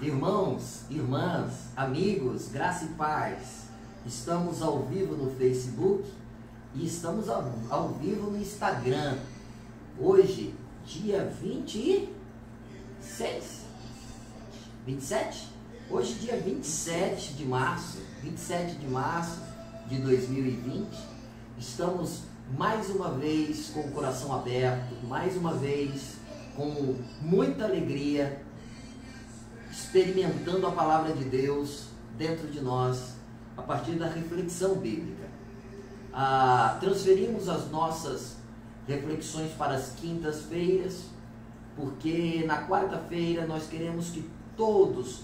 Irmãos, irmãs, amigos, graça e paz. Estamos ao vivo no Facebook e estamos ao vivo no Instagram. Hoje, dia 26? 27? Hoje, dia 27 de março de 2020. Estamos mais uma vez com o coração aberto, mais uma vez com muita alegria, experimentando a palavra de Deus dentro de nós, a partir da reflexão bíblica. Transferimos as nossas reflexões para as quintas-feiras, porque na quarta-feira nós queremos que todos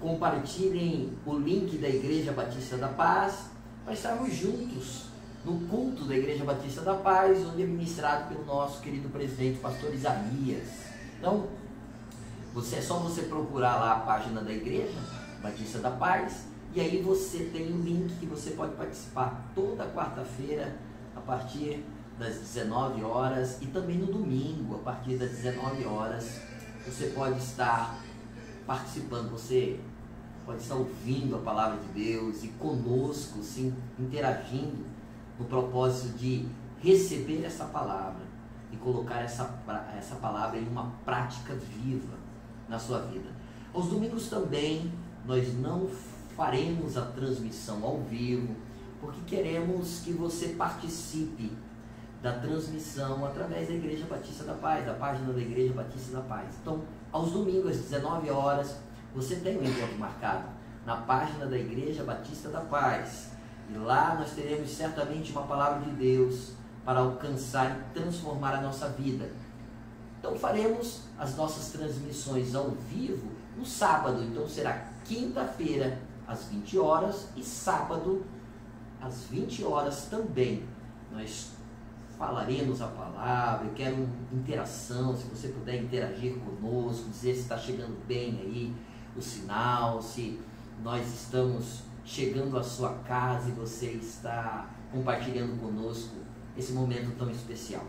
compartilhem o link da Igreja Batista da Paz, para estarmos juntos no culto da Igreja Batista da Paz, onde é ministrado pelo nosso querido presidente, pastor Isaías. Então, é só você procurar lá a página da Igreja Batista da Paz, e aí você tem um link que você pode participar toda quarta-feira, a partir das 19 horas, e também no domingo, a partir das 19 horas, você pode estar participando, você pode estar ouvindo a palavra de Deus e conosco, sim, interagindo, no propósito de receber essa palavra e colocar essa palavra em uma prática viva na sua vida. Aos domingos também nós não faremos a transmissão ao vivo, porque queremos que você participe da transmissão através da Igreja Batista da Paz, da página da Igreja Batista da Paz. Então, aos domingos, às 19 horas, você tem um encontro marcado na página da Igreja Batista da Paz. E lá nós teremos certamente uma palavra de Deus para alcançar e transformar a nossa vida. Então faremos as nossas transmissões ao vivo no sábado. Então será quinta-feira às 20 horas e sábado às 20 horas também. Nós falaremos a palavra. Eu quero interação, se você puder interagir conosco, dizer se está chegando bem aí o sinal, se nós estamos chegando à sua casa e você está compartilhando conosco esse momento tão especial.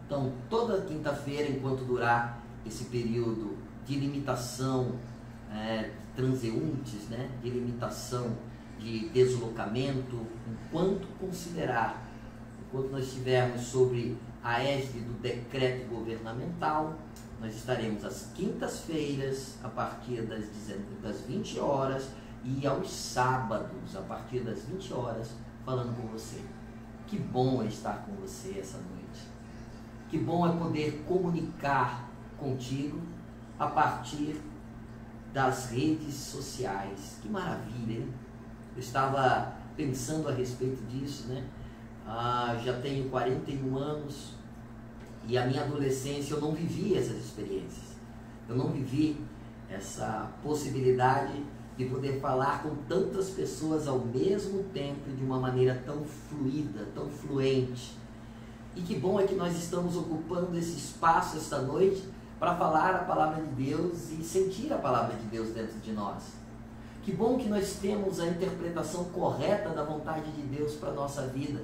Então, toda quinta-feira, enquanto durar esse período de limitação transeuntes, de limitação de deslocamento, enquanto nós estivermos sobre a égide do decreto governamental, nós estaremos às quintas-feiras, a partir das 20 horas, e aos sábados, a partir das 20 horas, falando com você. Que bom é estar com você essa noite. Que bom é poder comunicar contigo a partir das redes sociais. Que maravilha, hein? Eu estava pensando a respeito disso, já tenho 41 anos e a minha adolescência eu não vivi essas experiências. Eu não vivi essa possibilidade de poder falar com tantas pessoas ao mesmo tempo de uma maneira tão fluida, tão fluente. E que bom é que nós estamos ocupando esse espaço esta noite para falar a palavra de Deus e sentir a palavra de Deus dentro de nós. Que bom que nós temos a interpretação correta da vontade de Deus para a nossa vida.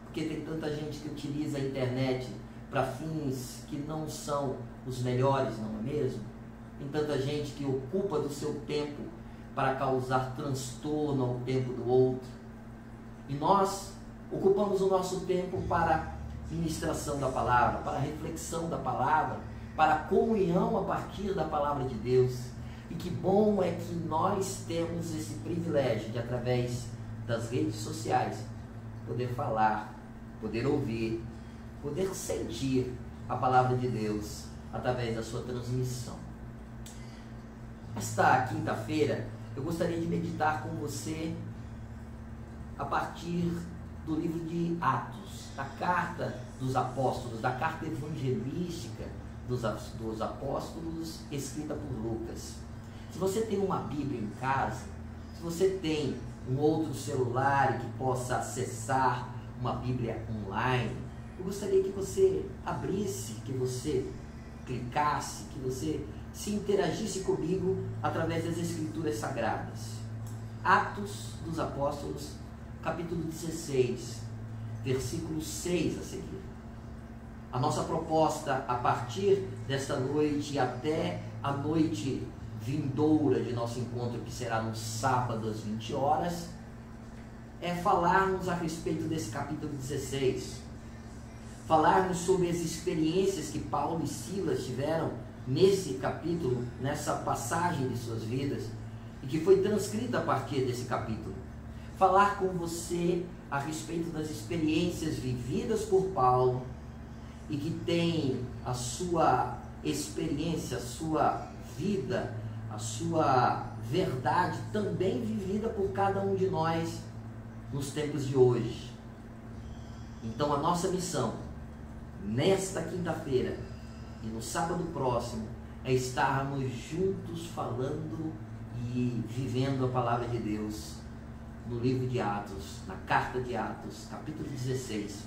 Porque tem tanta gente que utiliza a internet para fins que não são os melhores, não é mesmo? Tem tanta gente que ocupa do seu tempo para causar transtorno ao tempo do outro. E nós ocupamos o nosso tempo para ministração da palavra, para reflexão da palavra, para comunhão a partir da palavra de Deus. E que bom é que nós temos esse privilégio de, através das redes sociais, poder falar, poder ouvir, poder sentir a palavra de Deus através da sua transmissão. Esta quinta-feira, eu gostaria de meditar com você a partir do livro de Atos, da carta dos apóstolos, da carta evangelística dos apóstolos, escrita por Lucas. Se você tem uma Bíblia em casa, se você tem um outro celular que possa acessar uma Bíblia online, eu gostaria que você abrisse, que você clicasse, que você se interagisse comigo através das Escrituras Sagradas. Atos dos Apóstolos, capítulo 16, versículo 6 a seguir. A nossa proposta a partir desta noite e até a noite vindoura de nosso encontro, que será no sábado às 20 horas, é falarmos a respeito desse capítulo 16. Falarmos sobre as experiências que Paulo e Silas tiveram nesse capítulo, nessa passagem de suas vidas, e que foi transcrita a partir desse capítulo. Falar com você a respeito das experiências vividas por Paulo e que tem a sua experiência, a sua vida, a sua verdade também vivida por cada um de nós nos tempos de hoje. Então a nossa missão nesta quinta-feira e no sábado próximo é estarmos juntos falando e vivendo a palavra de Deus no livro de Atos, na carta de Atos, capítulo 16,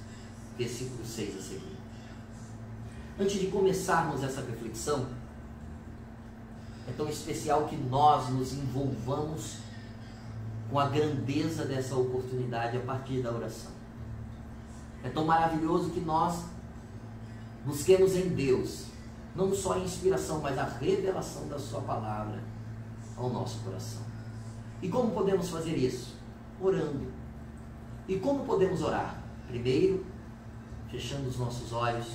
versículo 6 a seguir. Antes de começarmos essa reflexão, é tão especial que nós nos envolvamos com a grandeza dessa oportunidade a partir da oração. É tão maravilhoso que nós busquemos em Deus, não só a inspiração, mas a revelação da sua palavra ao nosso coração. E como podemos fazer isso? Orando. E como podemos orar? Primeiro, fechando os nossos olhos,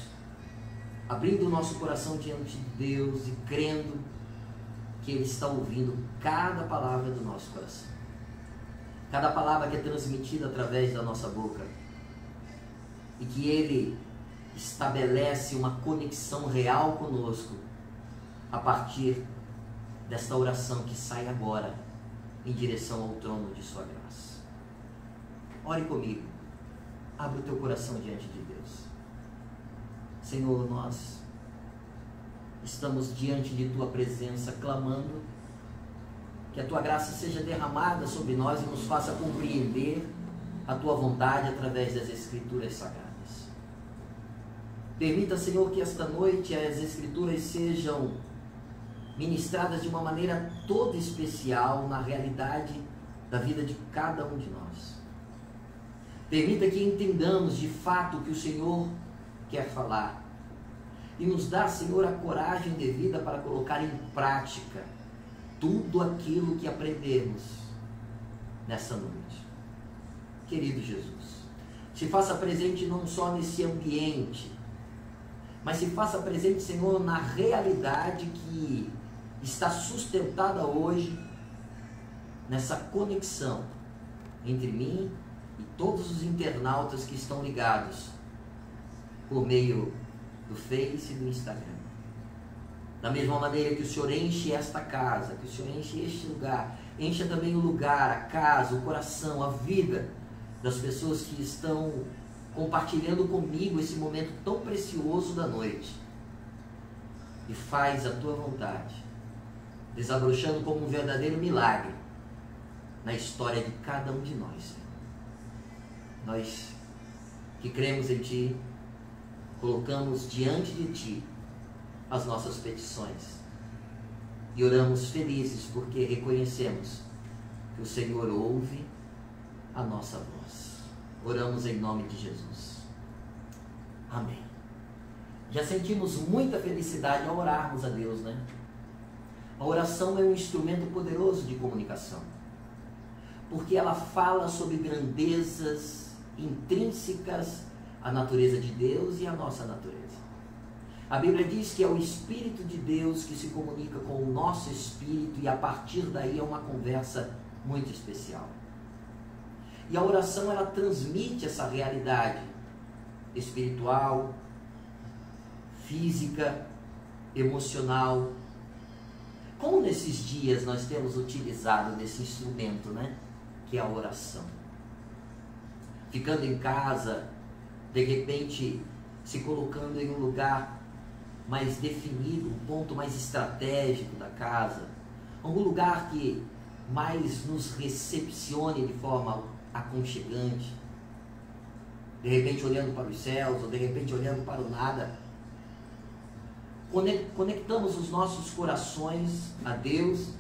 abrindo o nosso coração diante de Deus e crendo que Ele está ouvindo cada palavra do nosso coração. Cada palavra que é transmitida através da nossa boca. E que Ele estabelece uma conexão real conosco a partir desta oração que sai agora em direção ao trono de sua graça. Ore comigo. Abre o teu coração diante de Deus. Senhor, nós estamos diante de tua presença clamando que a tua graça seja derramada sobre nós e nos faça compreender a tua vontade através das Escrituras Sagradas. Permita, Senhor, que esta noite as Escrituras sejam ministradas de uma maneira toda especial na realidade da vida de cada um de nós. Permita que entendamos de fato o que o Senhor quer falar e nos dá, Senhor, a coragem devida para colocar em prática tudo aquilo que aprendemos nessa noite. Querido Jesus, se faça presente não só nesse ambiente, mas se faça presente, Senhor, na realidade que está sustentada hoje nessa conexão entre mim e todos os internautas que estão ligados por meio do Face e do Instagram. Da mesma maneira que o Senhor enche esta casa, que o Senhor enche este lugar, encha também o lugar, a casa, o coração, a vida das pessoas que estão compartilhando comigo esse momento tão precioso da noite. E faz a tua vontade, desabrochando como um verdadeiro milagre na história de cada um de nós, Senhor. Nós que cremos em Ti, colocamos diante de Ti as nossas petições e oramos felizes porque reconhecemos que o Senhor ouve a nossa voz. Oramos em nome de Jesus. Amém. Já sentimos muita felicidade ao orarmos a Deus, né? A oração é um instrumento poderoso de comunicação, porque ela fala sobre grandezas intrínsecas à natureza de Deus e à nossa natureza. A Bíblia diz que é o Espírito de Deus que se comunica com o nosso espírito e a partir daí é uma conversa muito especial. E a oração, ela transmite essa realidade espiritual, física, emocional. Como nesses dias nós temos utilizado desse instrumento, né? Que é a oração. Ficando em casa, de repente se colocando em um lugar mais definido, um ponto mais estratégico da casa, algum lugar que mais nos recepcione de forma aconchegante, de repente olhando para os céus, ou de repente olhando para o nada. Conectamos os nossos corações a Deus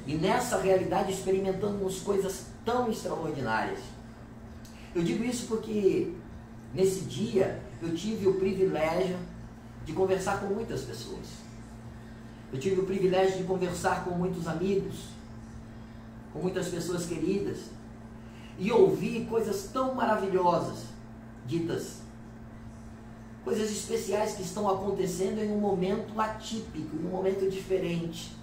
e nessa realidade experimentamos coisas tão extraordinárias. Eu digo isso porque nesse dia eu tive o privilégio de conversar com muitas pessoas. Eu tive o privilégio de conversar com muitos amigos, com muitas pessoas queridas, e ouvir coisas tão maravilhosas ditas, coisas especiais que estão acontecendo em um momento atípico, em um momento diferente.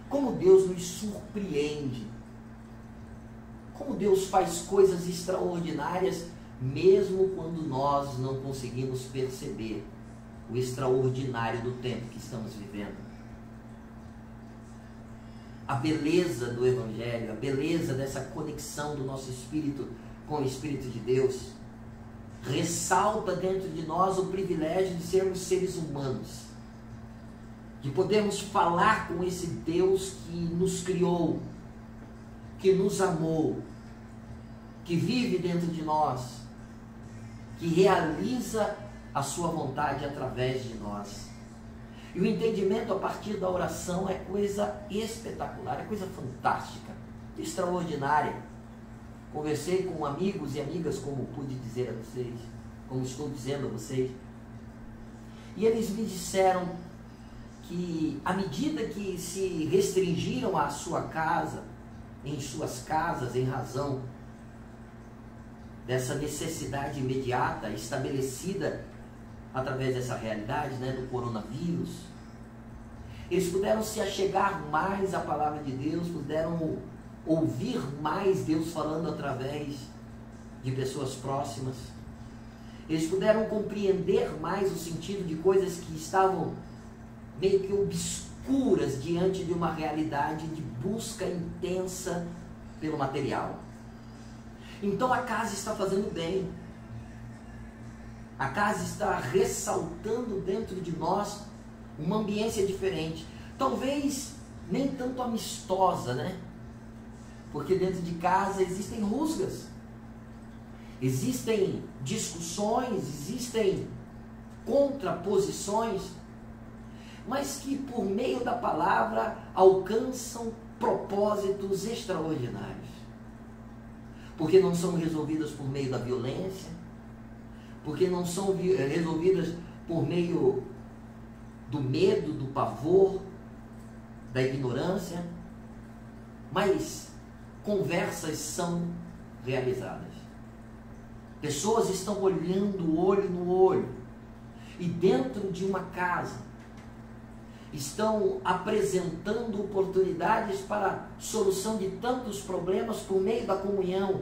Como Deus nos surpreende, como Deus faz coisas extraordinárias, mesmo quando nós não conseguimos perceber o extraordinário do tempo que estamos vivendo. A beleza do Evangelho, a beleza dessa conexão do nosso espírito com o Espírito de Deus, ressalta dentro de nós o privilégio de sermos seres humanos, de podermos falar com esse Deus que nos criou, que nos amou, que vive dentro de nós, que realiza a sua vontade através de nós. E o entendimento a partir da oração é coisa espetacular, é coisa fantástica, extraordinária. Conversei com amigos e amigas, como pude dizer a vocês, como estou dizendo a vocês, e eles me disseram que à medida que se restringiram à sua casa, em suas casas, em razão dessa necessidade imediata estabelecida através dessa realidade, né, do coronavírus, eles puderam se achegar mais à palavra de Deus, puderam ouvir mais Deus falando através de pessoas próximas, eles puderam compreender mais o sentido de coisas que estavam meio que obscuras diante de uma realidade de busca intensa pelo material. Então a casa está fazendo bem. A casa está ressaltando dentro de nós uma ambiência diferente. Talvez nem tanto amistosa, né? Porque dentro de casa existem rusgas, existem discussões, existem contraposições, mas que por meio da palavra alcançam propósitos extraordinários. Porque não são resolvidas por meio da violência, porque não são resolvidas por meio do medo, do pavor, da ignorância, mas conversas são realizadas. Pessoas estão olhando olho no olho, e dentro de uma casa estão apresentando oportunidades para a solução de tantos problemas por meio da comunhão.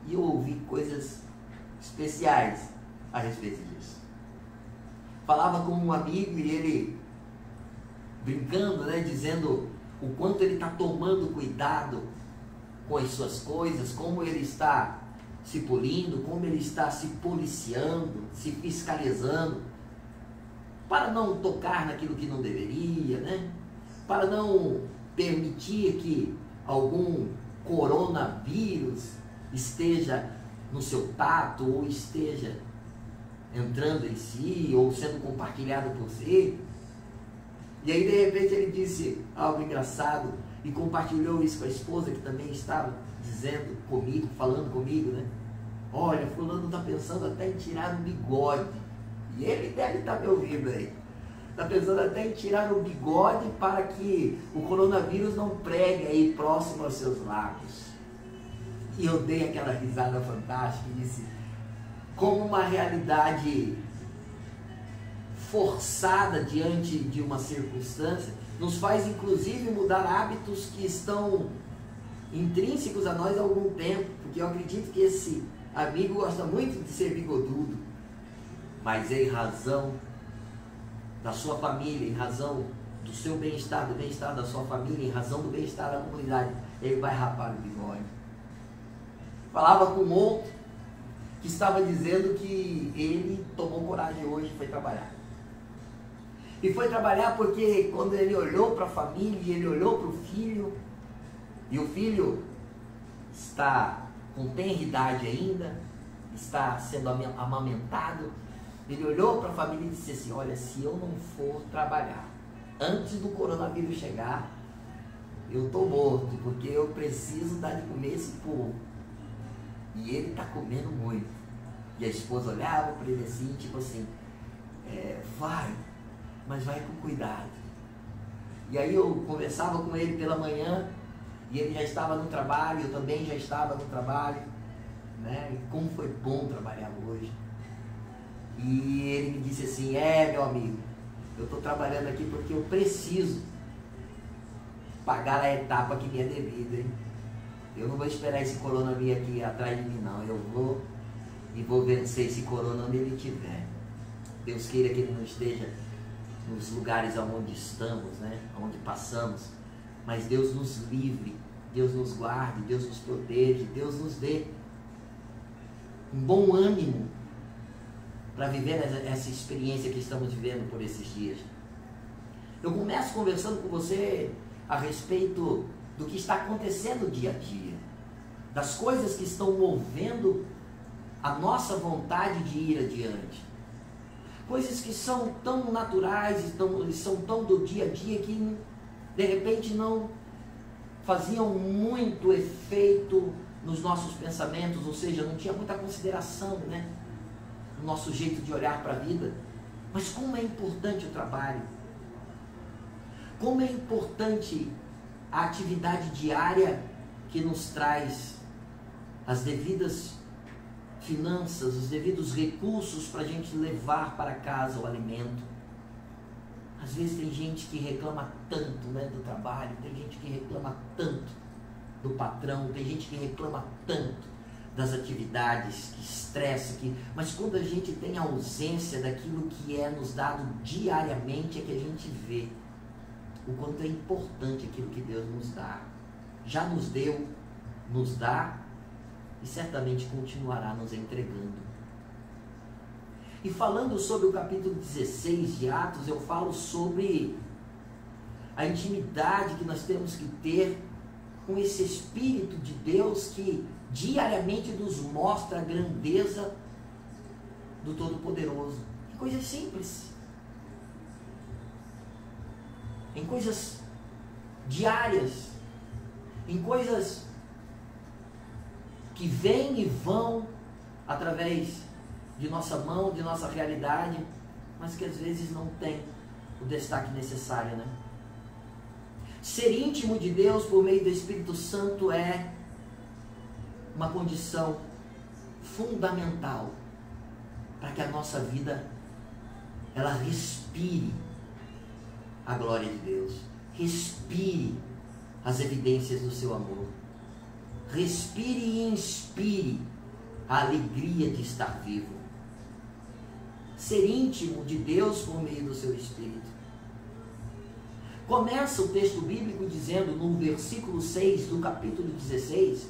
E eu ouvi coisas especiais a respeito disso. Falava com um amigo e ele, brincando, né, dizendo o quanto ele está tomando cuidado com as suas coisas, como ele está se polindo, como ele está se policiando, se fiscalizando, para não tocar naquilo que não deveria, né? Para não permitir que algum coronavírus esteja no seu tato, ou esteja entrando em si, ou sendo compartilhado por si. E aí de repente ele disse algo engraçado, e compartilhou isso com a esposa, que também estava dizendo comigo, falando comigo, né? Olha, fulano está pensando até em tirar o bigode. E ele deve estar me ouvindo aí. Está pensando até em tirar o bigode para que o coronavírus não pregue aí próximo aos seus lábios. E eu dei aquela risada fantástica e disse, como uma realidade forçada diante de uma circunstância, nos faz inclusive mudar hábitos que estão intrínsecos a nós há algum tempo, porque eu acredito que esse amigo gosta muito de ser bigodudo, mas em razão da sua família, em razão do seu bem-estar, do bem-estar da sua família, em razão do bem-estar da comunidade, ele vai rapar o bigode. Falava com outro que estava dizendo que ele tomou coragem hoje e foi trabalhar. E foi trabalhar porque quando ele olhou para a família, ele olhou para o filho, e o filho está com tenra idade ainda, está sendo amamentado, ele olhou para a família e disse assim, olha, se eu não for trabalhar antes do coronavírus chegar, eu estou morto, porque eu preciso dar de comer esse povo. E ele está comendo muito. E a esposa olhava para ele assim, tipo assim, vai, mas vai com cuidado. E aí eu conversava com ele pela manhã, e ele já estava no trabalho, eu também já estava no trabalho, né? E como foi bom trabalhar hoje. E ele me disse assim, meu amigo, eu estou trabalhando aqui porque eu preciso pagar a etapa que me é devida, hein? Eu não vou esperar esse corona vir aqui atrás de mim, não. Eu vou e vou vencer esse corona onde ele estiver. Deus queira que ele não esteja nos lugares onde estamos, né? Onde passamos. Mas Deus nos livre, Deus nos guarde, Deus nos protege, Deus nos dê um bom ânimo para viver essa experiência que estamos vivendo por esses dias. Eu começo conversando com você a respeito do que está acontecendo dia a dia, das coisas que estão movendo a nossa vontade de ir adiante, coisas que são tão naturais e são tão do dia a dia que de repente não faziam muito efeito nos nossos pensamentos, ou seja, não tinha muita consideração, né, no nosso jeito de olhar para a vida. Mas como é importante o trabalho, como é importante a atividade diária que nos traz as devidas finanças, os devidos recursos para a gente levar para casa o alimento. Às vezes tem gente que reclama tanto, né, do trabalho, tem gente que reclama tanto do patrão, tem gente que reclama tanto das atividades, que estressa, mas quando a gente tem a ausência daquilo que é nos dado diariamente, é que a gente vê o quanto é importante aquilo que Deus nos dá. Já nos deu, nos dá e certamente continuará nos entregando. E falando sobre o capítulo 16 de Atos, eu falo sobre a intimidade que nós temos que ter com esse Espírito de Deus que diariamente nos mostra a grandeza do Todo-Poderoso. Em coisas simples, em coisas diárias, em coisas que vêm e vão através de nossa mão, de nossa realidade, mas que às vezes não tem o destaque necessário, né? Ser íntimo de Deus por meio do Espírito Santo é uma condição fundamental para que a nossa vida ela respire a glória de Deus, respire as evidências do seu amor, respire e inspire a alegria de estar vivo. Ser íntimo de Deus por meio do seu Espírito. Começa o texto bíblico dizendo no versículo 6 do capítulo 16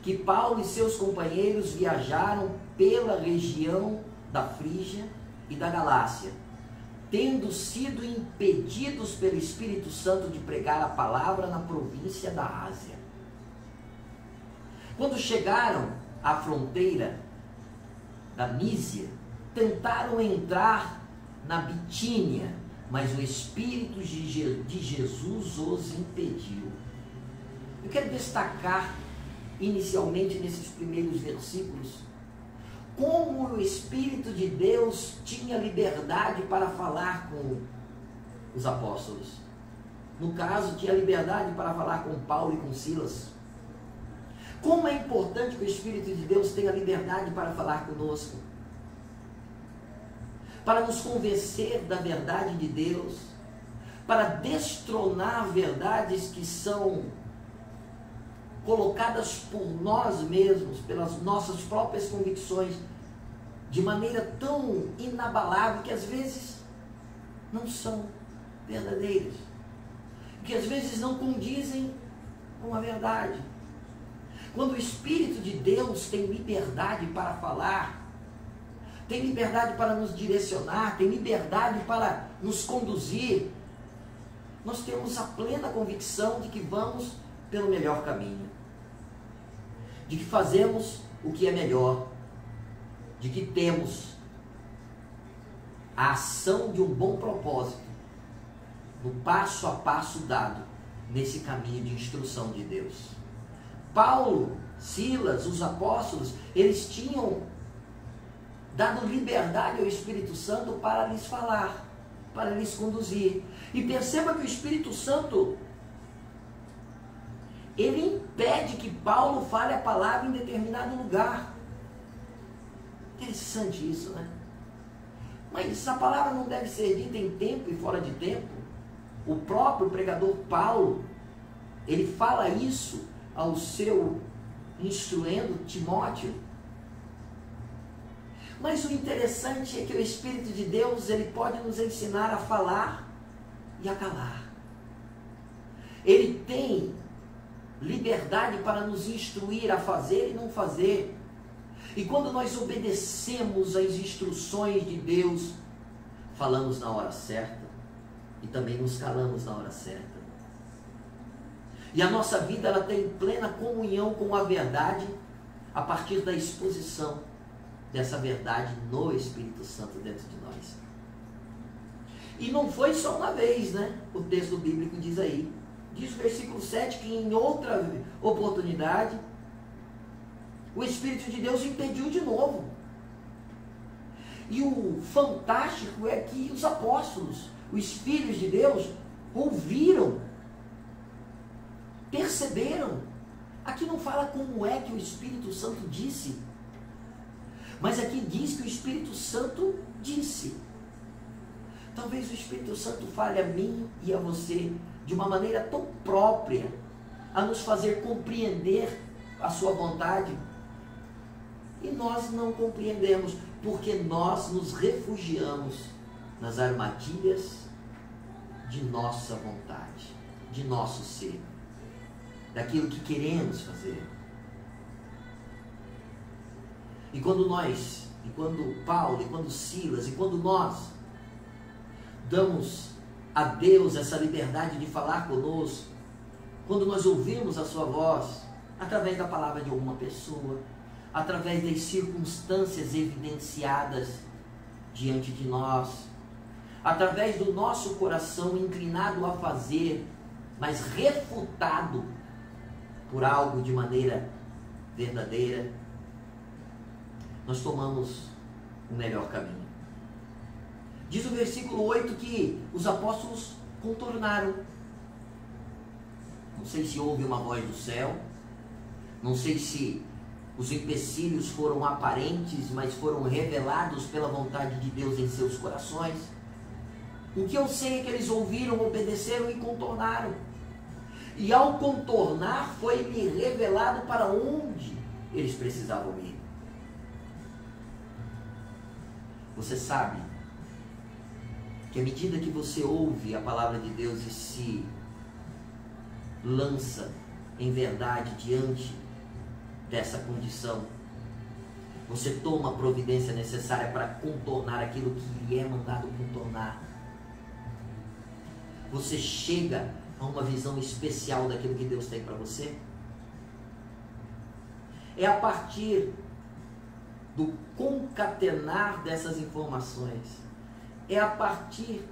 que Paulo e seus companheiros viajaram pela região da Frígia e da Galácia, tendo sido impedidos pelo Espírito Santo de pregar a palavra na província da Ásia. Quando chegaram à fronteira da Mísia, tentaram entrar na Bitínia, mas o Espírito de Jesus os impediu. Eu quero destacar inicialmente nesses primeiros versículos como o Espírito de Deus tinha liberdade para falar com os apóstolos. No caso, tinha liberdade para falar com Paulo e com Silas. Como é importante que o Espírito de Deus tenha liberdade para falar conosco, para nos convencer da verdade de Deus, para destronar verdades que são colocadas por nós mesmos, pelas nossas próprias convicções, de maneira tão inabalável que às vezes não são verdadeiras, que às vezes não condizem com a verdade. Quando o Espírito de Deus tem liberdade para falar, tem liberdade para nos direcionar, tem liberdade para nos conduzir, nós temos a plena convicção de que vamos pelo melhor caminho, de que fazemos o que é melhor, de que temos a ação de um bom propósito, no passo a passo dado nesse caminho de instrução de Deus. Paulo, Silas, os apóstolos, eles tinham dado liberdade ao Espírito Santo para lhes falar. para lhes conduzir. E perceba que o Espírito Santo, ele impede que Paulo fale a palavra em determinado lugar. Interessante isso, né? Mas a palavra não deve ser dita em tempo e fora de tempo. O próprio pregador Paulo, ele fala isso ao seu instruendo Timóteo. Mas o interessante é que o Espírito de Deus, ele pode nos ensinar a falar e a calar. Ele tem liberdade para nos instruir a fazer e não fazer. E quando nós obedecemos às instruções de Deus, falamos na hora certa e também nos calamos na hora certa. E a nossa vida, ela tem plena comunhão com a verdade a partir da exposição dessa verdade no Espírito Santo dentro de nós. E não foi só uma vez, né? O texto bíblico diz aí. Diz o versículo 7 que em outra oportunidade o Espírito de Deus impediu de novo. E o fantástico é que os apóstolos, os filhos de Deus, ouviram, perceberam. Aqui não fala como é que o Espírito Santo disse, mas aqui diz que o Espírito Santo disse. Talvez o Espírito Santo fale a mim e a você de uma maneira tão própria, a nos fazer compreender a sua vontade. E nós não compreendemos, porque nós nos refugiamos nas armadilhas de nossa vontade, de nosso ser, daquilo que queremos fazer. E quando nós, e quando Paulo, e quando Silas, e quando nós damos a Deus essa liberdade de falar conosco, quando nós ouvimos a sua voz, através da palavra de alguma pessoa, através das circunstâncias evidenciadas diante de nós, através do nosso coração inclinado a fazer, mas refutado por algo de maneira verdadeira, nós tomamos o melhor caminho. Diz o versículo 8 que os apóstolos contornaram. Não sei se houve uma voz do céu, não sei se os empecilhos foram aparentes, mas foram revelados pela vontade de Deus em seus corações. O que eu sei é que eles ouviram, obedeceram e contornaram. E ao contornar, foi-lhe revelado para onde eles precisavam ir. Você sabe que à medida que você ouve a palavra de Deus e se lança em verdade diante dessa condição, você toma a providência necessária para contornar aquilo que lhe é mandado contornar. Você chega a uma visão especial daquilo que Deus tem para você. É a partir do concatenar dessas informações, é a partir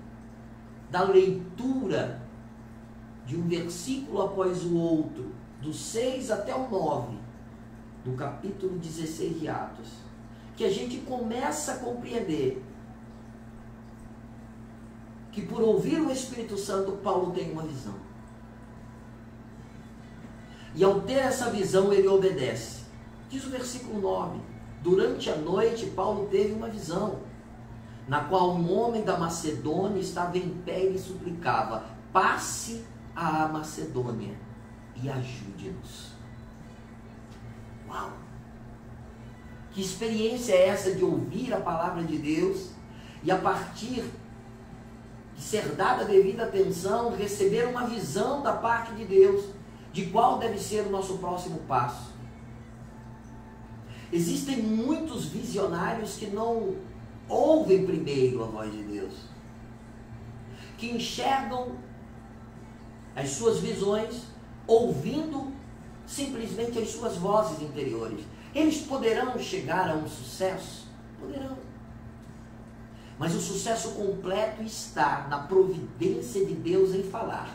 da leitura de um versículo após o outro, do 6 até o 9, do capítulo 16 de Atos, que a gente começa a compreender que por ouvir o Espírito Santo, Paulo tem uma visão. E ao ter essa visão, ele obedece. Diz o versículo 9, durante a noite, Paulo teve uma visão, na qual um homem da Macedônia estava em pé e lhe suplicava: passe à Macedônia e ajude-nos. Uau! Que experiência é essa de ouvir a palavra de Deus e a partir de ser dada a devida atenção, receber uma visão da parte de Deus de qual deve ser o nosso próximo passo. Existem muitos visionários que não ouvem primeiro a voz de Deus, que enxergam as suas visões ouvindo simplesmente as suas vozes interiores. Eles poderão chegar a um sucesso? Poderão. Mas o sucesso completo está na providência de Deus em falar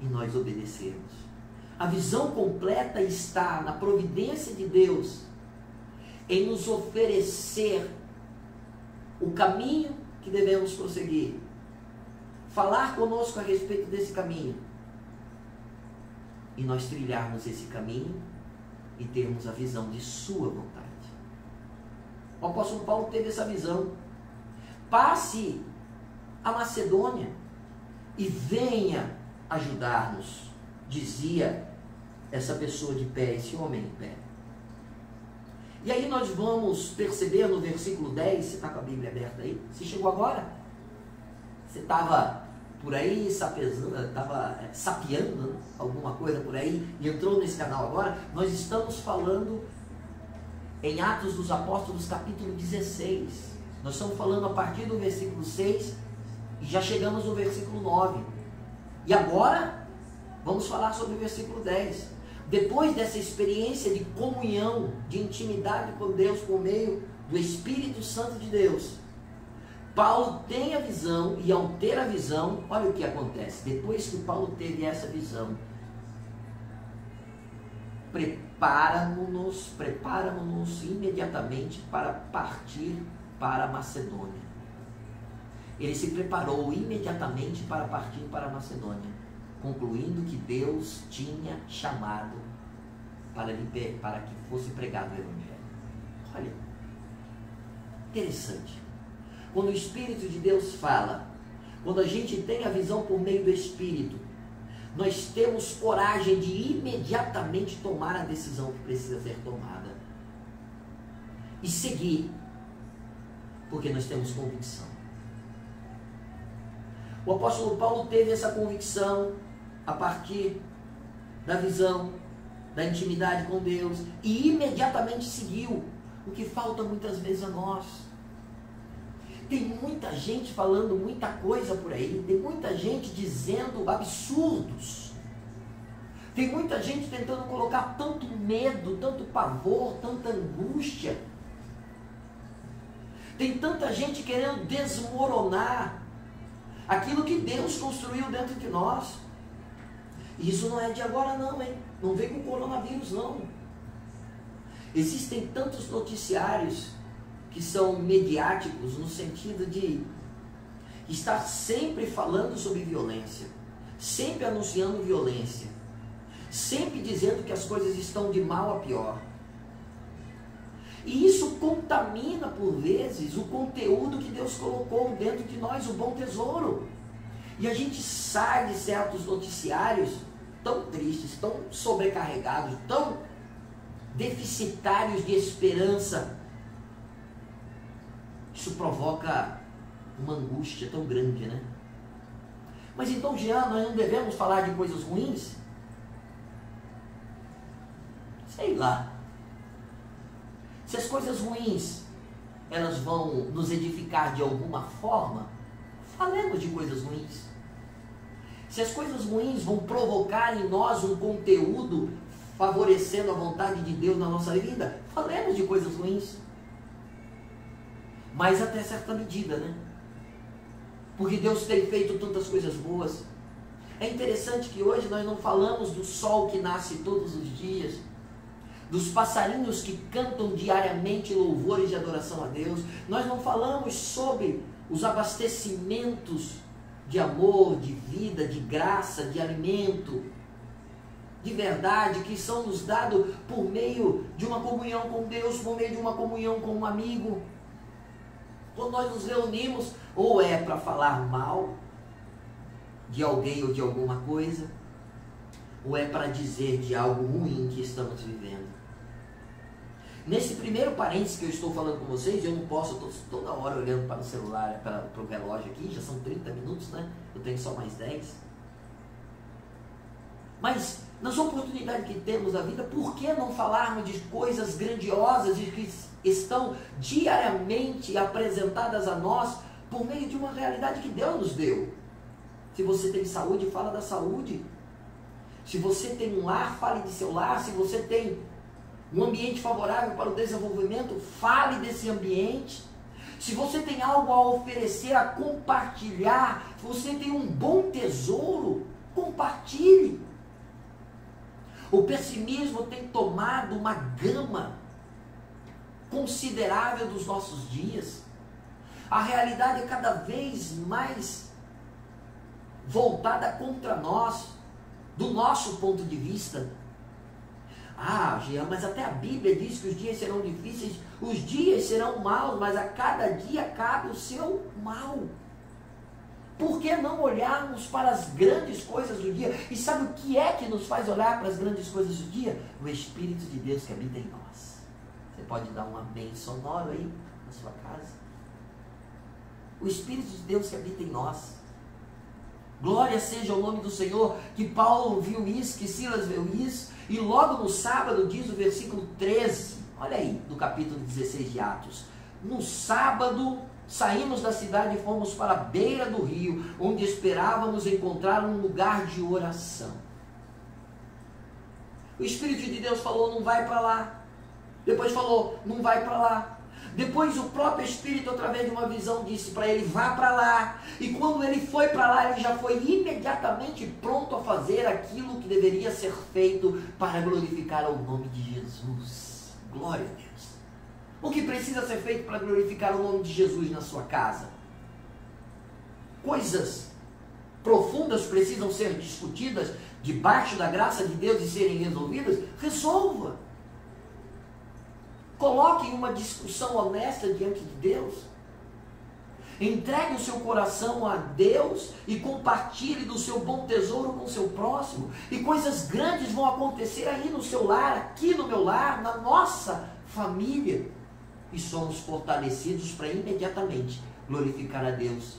e nós obedecermos. A visão completa está na providência de Deus em nos oferecer o caminho que devemos prosseguir. Falar conosco a respeito desse caminho. E nós trilharmos esse caminho e termos a visão de sua vontade. O apóstolo Paulo teve essa visão. Passe a Macedônia e venha ajudar-nos, dizia essa pessoa de pé, esse homem em pé. E aí nós vamos perceber no versículo 10, você está com a Bíblia aberta aí? Você chegou agora? Você estava por aí, estava sapeando alguma coisa por aí e entrou nesse canal agora? Nós estamos falando em Atos dos Apóstolos, capítulo 16. Nós estamos falando a partir do versículo 6 e já chegamos no versículo 9. E agora vamos falar sobre o versículo 10. Depois dessa experiência de comunhão, de intimidade com Deus por meio do Espírito Santo de Deus, Paulo tem a visão, e ao ter a visão, olha o que acontece. Depois que Paulo teve essa visão, preparamos-nos imediatamente para partir para a Macedônia. Ele se preparou imediatamente para partir para a Macedônia, concluindo que Deus tinha chamado para que fosse pregado o Evangelho. Olha, interessante. Quando o Espírito de Deus fala, quando a gente tem a visão por meio do Espírito, nós temos coragem de imediatamente tomar a decisão que precisa ser tomada e seguir, porque nós temos convicção. O apóstolo Paulo teve essa convicção a partir da visão, da intimidade com Deus, e imediatamente seguiu. O que falta muitas vezes a nós. Tem muita gente falando muita coisa por aí, tem muita gente dizendo absurdos, tem muita gente tentando colocar tanto medo, tanto pavor, tanta angústia, tem tanta gente querendo desmoronar aquilo que Deus construiu dentro de nós. E isso não é de agora não, hein? Não vem com o coronavírus não. Existem tantos noticiários que são mediáticos no sentido de estar sempre falando sobre violência, sempre anunciando violência, sempre dizendo que as coisas estão de mal a pior. E isso contamina por vezes o conteúdo que Deus colocou dentro de nós, o bom tesouro. E a gente sai de certos noticiários tão tristes, tão sobrecarregados, tão deficitários de esperança. Isso provoca uma angústia tão grande, né? Mas então, Jean, nós não devemos falar de coisas ruins? Sei lá. Se as coisas ruins, elas vão nos edificar de alguma forma, falemos de coisas ruins. Se as coisas ruins vão provocar em nós um conteúdo favorecendo a vontade de Deus na nossa vida, falemos de coisas ruins. Mas até certa medida, né? Porque Deus tem feito tantas coisas boas. É interessante que hoje nós não falamos do sol que nasce todos os dias, dos passarinhos que cantam diariamente louvores de adoração a Deus. Nós não falamos sobre os abastecimentos de amor, de vida, de graça, de alimento, de verdade, que são nos dados por meio de uma comunhão com Deus, por meio de uma comunhão com um amigo. Quando nós nos reunimos, ou é para falar mal de alguém ou de alguma coisa, ou é para dizer de algo ruim que estamos vivendo. Nesse primeiro parênteses que eu estou falando com vocês, eu não posso, eu estou toda hora olhando para o celular, para o relógio aqui, já são 30 minutos, né? Eu tenho só mais 10. Mas nas oportunidades que temos na vida, por que não falarmos de coisas grandiosas e que estão diariamente apresentadas a nós por meio de uma realidade que Deus nos deu? Se você tem saúde, fala da saúde. Se você tem um lar, fale de seu lar. Se você tem um ambiente favorável para o desenvolvimento, fale desse ambiente. Se você tem algo a oferecer, a compartilhar, se você tem um bom tesouro, compartilhe. O pessimismo tem tomado uma gama considerável dos nossos dias. A realidade é cada vez mais voltada contra nós, do nosso ponto de vista. Ah, Jean, mas até a Bíblia diz que os dias serão difíceis, os dias serão maus, mas a cada dia cabe o seu mal. Por que não olharmos para as grandes coisas do dia? E sabe o que é que nos faz olhar para as grandes coisas do dia? O Espírito de Deus que habita em nós. Você pode dar um amém sonoro aí na sua casa? O Espírito de Deus que habita em nós. Glória seja o nome do Senhor, que Paulo viu isso, que Silas viu isso, e logo no sábado diz o versículo 13, olha aí, do capítulo 16 de Atos. No sábado, saímos da cidade e fomos para a beira do rio, onde esperávamos encontrar um lugar de oração. O Espírito de Deus falou, não vai para lá. Depois falou, não vai para lá. Depois o próprio Espírito, através de uma visão, disse para ele, vá para lá. E quando ele foi para lá, ele já foi imediatamente pronto a fazer aquilo que deveria ser feito para glorificar o nome de Jesus. Glória a Deus. O que precisa ser feito para glorificar o nome de Jesus na sua casa? Coisas profundas precisam ser discutidas debaixo da graça de Deus e serem resolvidas? Resolva. Coloque uma discussão honesta diante de Deus. Entregue o seu coração a Deus e compartilhe do seu bom tesouro com o seu próximo. E coisas grandes vão acontecer aí no seu lar, aqui no meu lar, na nossa família. E somos fortalecidos para imediatamente glorificar a Deus,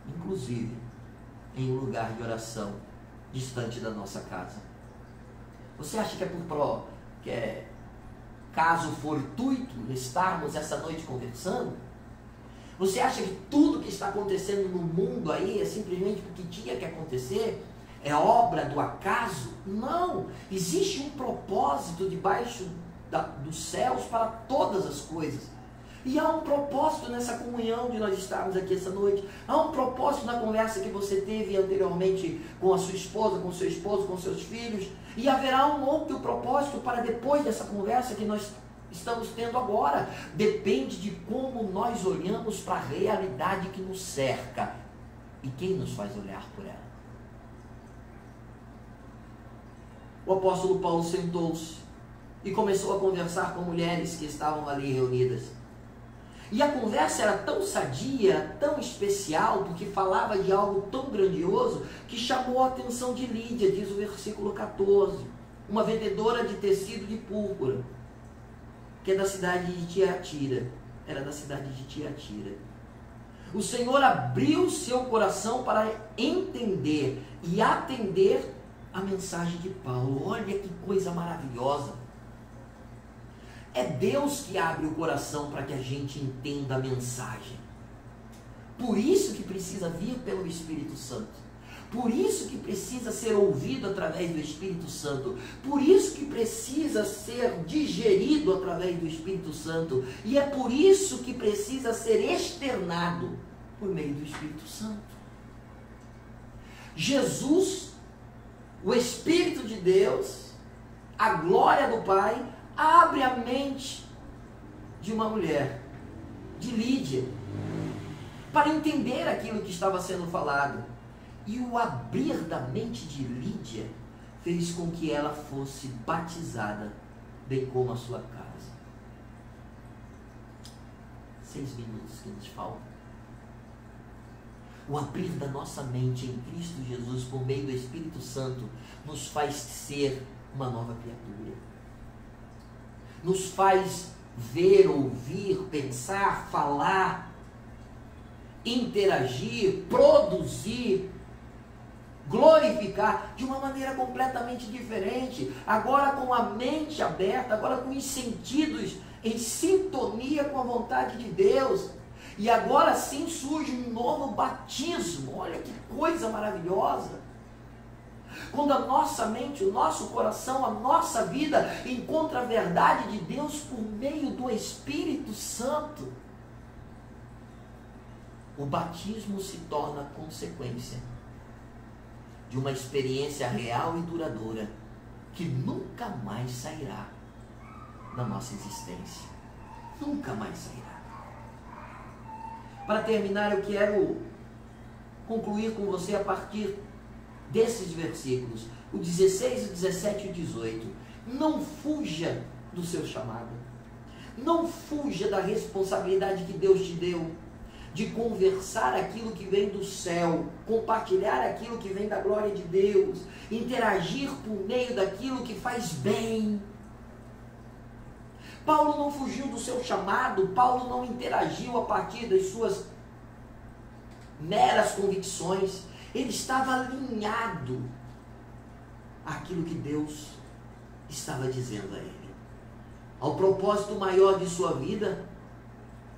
inclusive em um lugar de oração distante da nossa casa. Você acha que caso fortuito estarmos essa noite conversando? Você acha que tudo que está acontecendo no mundo aí é simplesmente porque tinha que acontecer? É obra do acaso? Não! Existe um propósito debaixo dos céus para todas as coisas. E há um propósito nessa comunhão de nós estarmos aqui essa noite. Há um propósito na conversa que você teve anteriormente com a sua esposa, com o seu esposo, com seus filhos. E haverá um outro propósito para depois dessa conversa que nós estamos tendo agora. Depende de como nós olhamos para a realidade que nos cerca e quem nos faz olhar por ela. O apóstolo Paulo sentou-se e começou a conversar com mulheres que estavam ali reunidas. E a conversa era tão sadia, tão especial, porque falava de algo tão grandioso, que chamou a atenção de Lídia, diz o versículo 14, uma vendedora de tecido de púrpura, que é da cidade de Tiatira. Era da cidade de Tiatira. O Senhor abriu seu coração para entender e atender a mensagem de Paulo. Olha que coisa maravilhosa. É Deus que abre o coração para que a gente entenda a mensagem. Por isso que precisa vir pelo Espírito Santo. Por isso que precisa ser ouvido através do Espírito Santo. Por isso que precisa ser digerido através do Espírito Santo. E é por isso que precisa ser externado por meio do Espírito Santo. Jesus, o Espírito de Deus, a glória do Pai, abre a mente de uma mulher, de Lídia, para entender aquilo que estava sendo falado. E o abrir da mente de Lídia fez com que ela fosse batizada, bem como a sua casa. 6 minutos que nos faltam. O abrir da nossa mente em Cristo Jesus, por meio do Espírito Santo, nos faz ser uma nova criatura. Nos faz ver, ouvir, pensar, falar, interagir, produzir, glorificar de uma maneira completamente diferente. Agora com a mente aberta, agora com os sentidos em sintonia com a vontade de Deus. E agora sim surge um novo batismo. Olha que coisa maravilhosa. Quando a nossa mente, o nosso coração, a nossa vida encontra a verdade de Deus por meio do Espírito Santo, o batismo se torna consequência de uma experiência real e duradoura que nunca mais sairá da nossa existência. Nunca mais sairá. Para terminar, eu quero concluir com você a partir desses versículos, o 16, o 17 e o 18. Não fuja do seu chamado. Não fuja da responsabilidade que Deus te deu de conversar aquilo que vem do céu, compartilhar aquilo que vem da glória de Deus, interagir por meio daquilo que faz bem. Paulo não fugiu do seu chamado, Paulo não interagiu a partir das suas meras convicções, ele estava alinhado àquilo que Deus estava dizendo a ele, ao propósito maior de sua vida,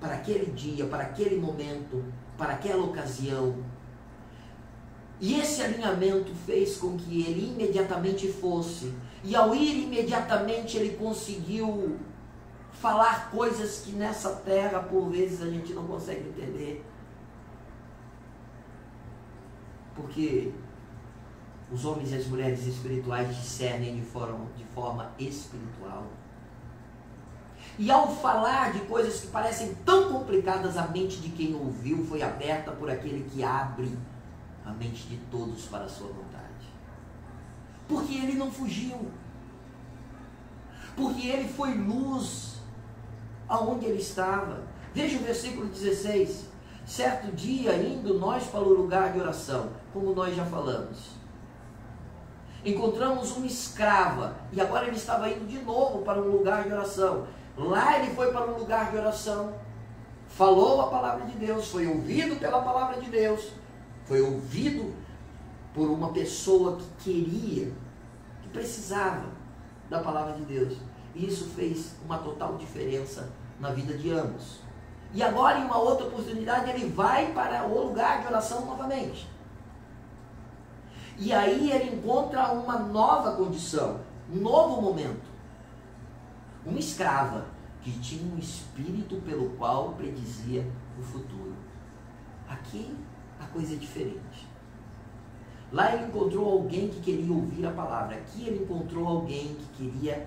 para aquele dia, para aquele momento, para aquela ocasião. E esse alinhamento fez com que ele imediatamente fosse, e ao ir imediatamente ele conseguiu falar coisas que nessa terra por vezes a gente não consegue entender, porque os homens e as mulheres espirituais discernem de forma espiritual. E ao falar de coisas que parecem tão complicadas, a mente de quem ouviu foi aberta por aquele que abre a mente de todos para a sua vontade. Porque ele não fugiu. Porque ele foi luz aonde ele estava. Veja o versículo 16. Certo dia, indo nós para o lugar de oração, como nós já falamos, encontramos uma escrava, e agora ele estava indo de novo para um lugar de oração. Lá ele foi para um lugar de oração, falou a palavra de Deus, foi ouvido pela palavra de Deus, foi ouvido por uma pessoa que queria, que precisava da palavra de Deus. E isso fez uma total diferença na vida de ambos. E agora, em uma outra oportunidade, ele vai para o lugar de oração novamente. E aí ele encontra uma nova condição, um novo momento. Uma escrava que tinha um espírito pelo qual predizia o futuro. Aqui a coisa é diferente. Lá ele encontrou alguém que queria ouvir a palavra. Aqui ele encontrou alguém que queria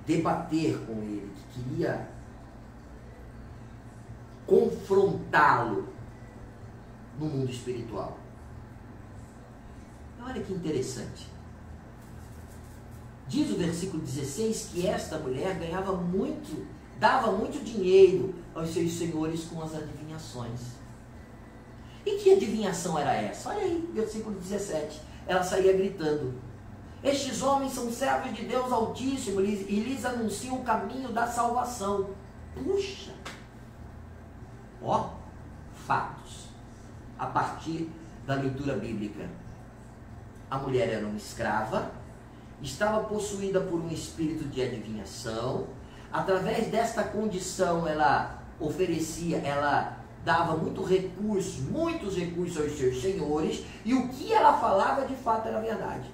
debater com ele, que queria confrontá-lo no mundo espiritual. Olha que interessante. Diz o versículo 16 que esta mulher ganhava muito, dava muito dinheiro aos seus senhores com as adivinhações. E que adivinhação era essa? Olha aí, versículo 17. Ela saía gritando: estes homens são servos de Deus Altíssimo e lhes anunciam o caminho da salvação. Puxa! Ó, fatos. A partir da leitura bíblica. A mulher era uma escrava, estava possuída por um espírito de adivinhação. Através desta condição, ela dava muitos recursos aos seus senhores, e o que ela falava de fato era verdade.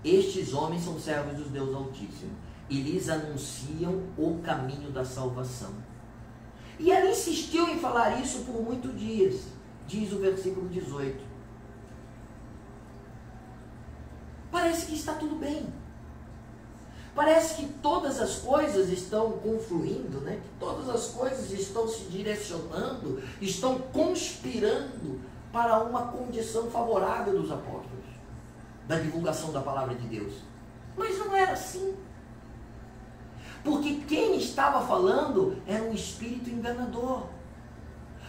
Estes homens são servos do Deus Altíssimo e lhes anunciam o caminho da salvação. E ela insistiu em falar isso por muitos dias, diz o versículo 18. Parece que está tudo bem. Parece que todas as coisas estão confluindo, né? Que todas as coisas estão se direcionando, estão conspirando para uma condição favorável dos apóstolos, da divulgação da palavra de Deus. Mas não era assim. Porque quem estava falando era um espírito enganador.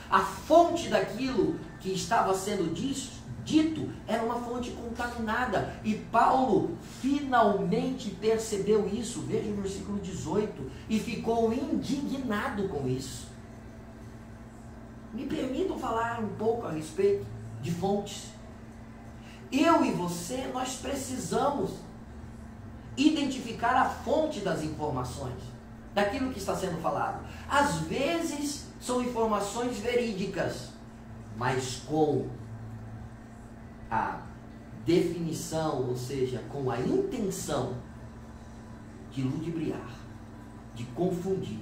A fonte daquilo que estava sendo dito era uma fonte contaminada. E Paulo finalmente percebeu isso. Veja o versículo 18. E ficou indignado com isso. Me permitam falar um pouco a respeito de fontes. Eu e você, nós precisamos identificar a fonte das informações, daquilo que está sendo falado. Às vezes são informações verídicas, mas com a definição, ou seja, com a intenção de ludibriar, de confundir.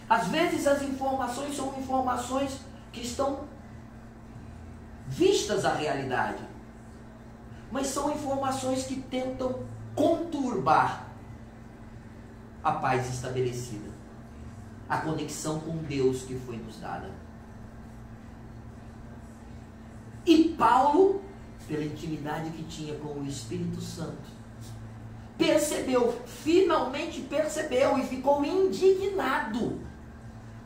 Às vezes as informações são informações que estão vistas à realidade, mas são informações que tentam conturbar a paz estabelecida. a conexão com Deus que foi nos dada. E Paulo, pela intimidade que tinha com o Espírito Santo, percebeu, finalmente percebeu e ficou indignado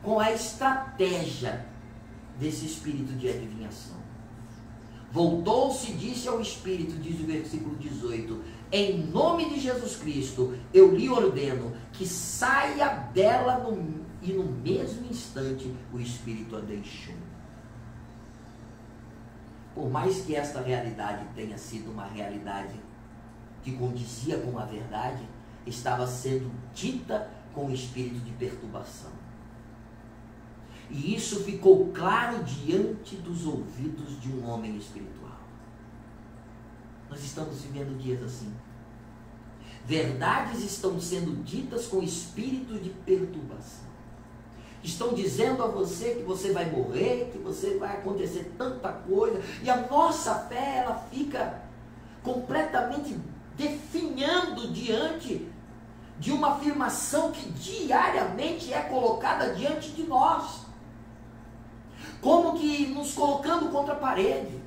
com a estratégia desse espírito de adivinhação. Voltou-se e disse ao Espírito, diz o versículo 18, em nome de Jesus Cristo, eu lhe ordeno que saia dela e no mesmo instante o Espírito a deixou. Por mais que esta realidade tenha sido uma realidade que condizia com a verdade, estava sendo dita com o espírito de perturbação. E isso ficou claro diante dos ouvidos de um homem espiritual. Nós estamos vivendo dias assim. Verdades estão sendo ditas com espírito de perturbação. Estão dizendo a você que você vai morrer, que você vai acontecer tanta coisa, e a nossa fé, ela fica completamente definhando diante de uma afirmação que diariamente é colocada diante de nós, como que nos colocando contra a parede.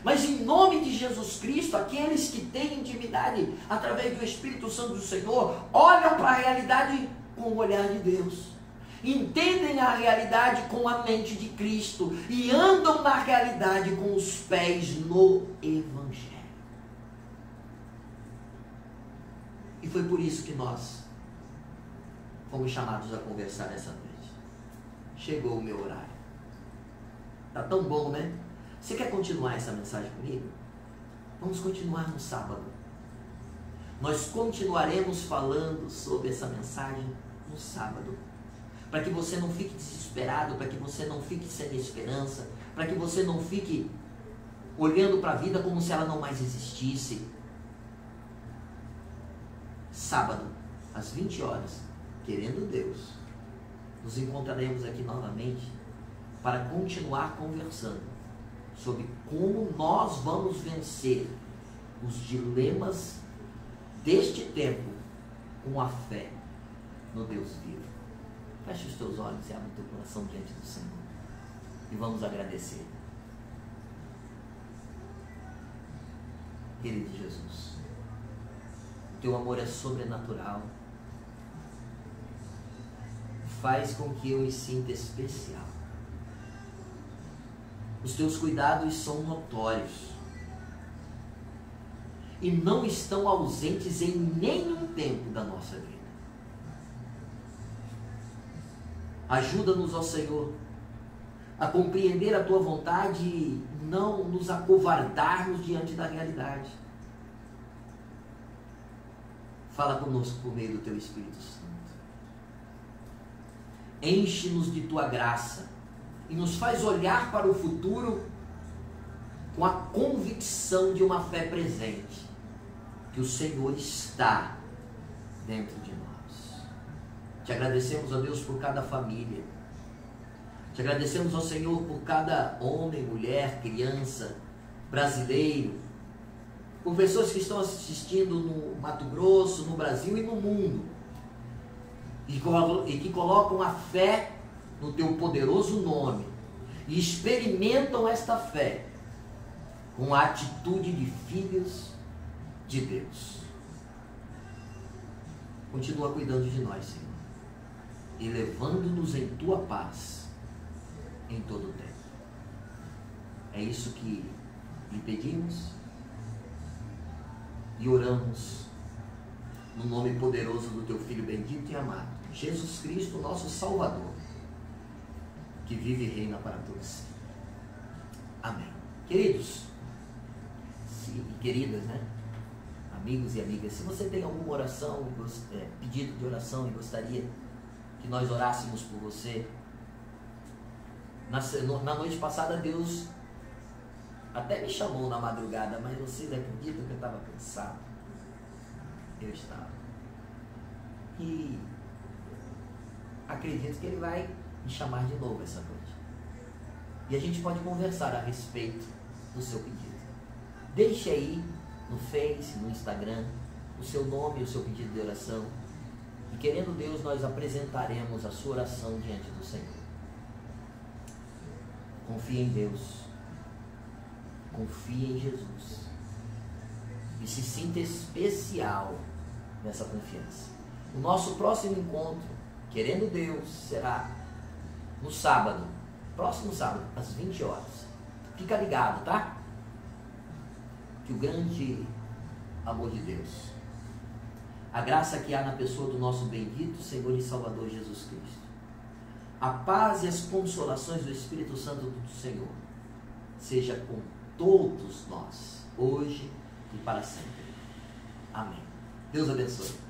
Mas em nome de Jesus Cristo, aqueles que têm intimidade através do Espírito Santo do Senhor, olham para a realidade com o olhar de Deus, entendem a realidade com a mente de Cristo e andam na realidade com os pés no Evangelho. E foi por isso que nós fomos chamados a conversar essa noite. Chegou o meu horário. Tá tão bom, né? Você quer continuar essa mensagem comigo? Vamos continuar no sábado. Nós continuaremos falando sobre essa mensagem no sábado. Para que você não fique desesperado, para que você não fique sem esperança, para que você não fique olhando para a vida como se ela não mais existisse. Sábado, às 20 horas, querendo Deus, nos encontraremos aqui novamente para continuar conversando sobre como nós vamos vencer os dilemas deste tempo com a fé no Deus vivo. Feche os teus olhos e abre o teu coração diante do Senhor e vamos agradecer. Querido Jesus, teu amor é sobrenatural, faz com que eu me sinta especial. Os teus cuidados são notórios e não estão ausentes em nenhum tempo da nossa vida. Ajuda-nos, ó Senhor, a compreender a tua vontade e não nos acovardarmos diante da realidade. Fala conosco por meio do teu Espírito Santo. Enche-nos de tua graça e nos faz olhar para o futuro com a convicção de uma fé presente, que o Senhor está dentro de nós. Te agradecemos, ó Deus, por cada família. Te agradecemos, ó Senhor, por cada homem, mulher, criança, brasileiro, por pessoas que estão assistindo no Mato Grosso, no Brasil e no mundo, e que colocam a fé no teu poderoso nome e experimentam esta fé com a atitude de filhos de Deus. Continua cuidando de nós, Senhor, e levando-nos em tua paz em todo o tempo. É isso que lhe pedimos e oramos no nome poderoso do teu Filho bendito e amado, Jesus Cristo, nosso Salvador, que vive e reina para todos. Amém. Queridos e queridas, né? Amigos e amigas, se você tem alguma oração, pedido de oração e gostaria que nós orássemos por você, na noite passada Deus até me chamou na madrugada, mas vocês acreditam que eu estava cansado? Eu estava. E acredito que Ele vai me chamar de novo essa noite. E a gente pode conversar a respeito do seu pedido. Deixe aí no Face, no Instagram, o seu nome e o seu pedido de oração. E querendo Deus, nós apresentaremos a sua oração diante do Senhor. Confie em Deus. Confie em Jesus. E se sinta especial nessa confiança. O nosso próximo encontro, querendo Deus, será no sábado. Próximo sábado, às 20 horas. Fica ligado, tá? Que o grande amor de Deus, a graça que há na pessoa do nosso bendito Senhor e Salvador Jesus Cristo, a paz e as consolações do Espírito Santo do Senhor, seja com todos nós, hoje e para sempre. Amém. Deus abençoe.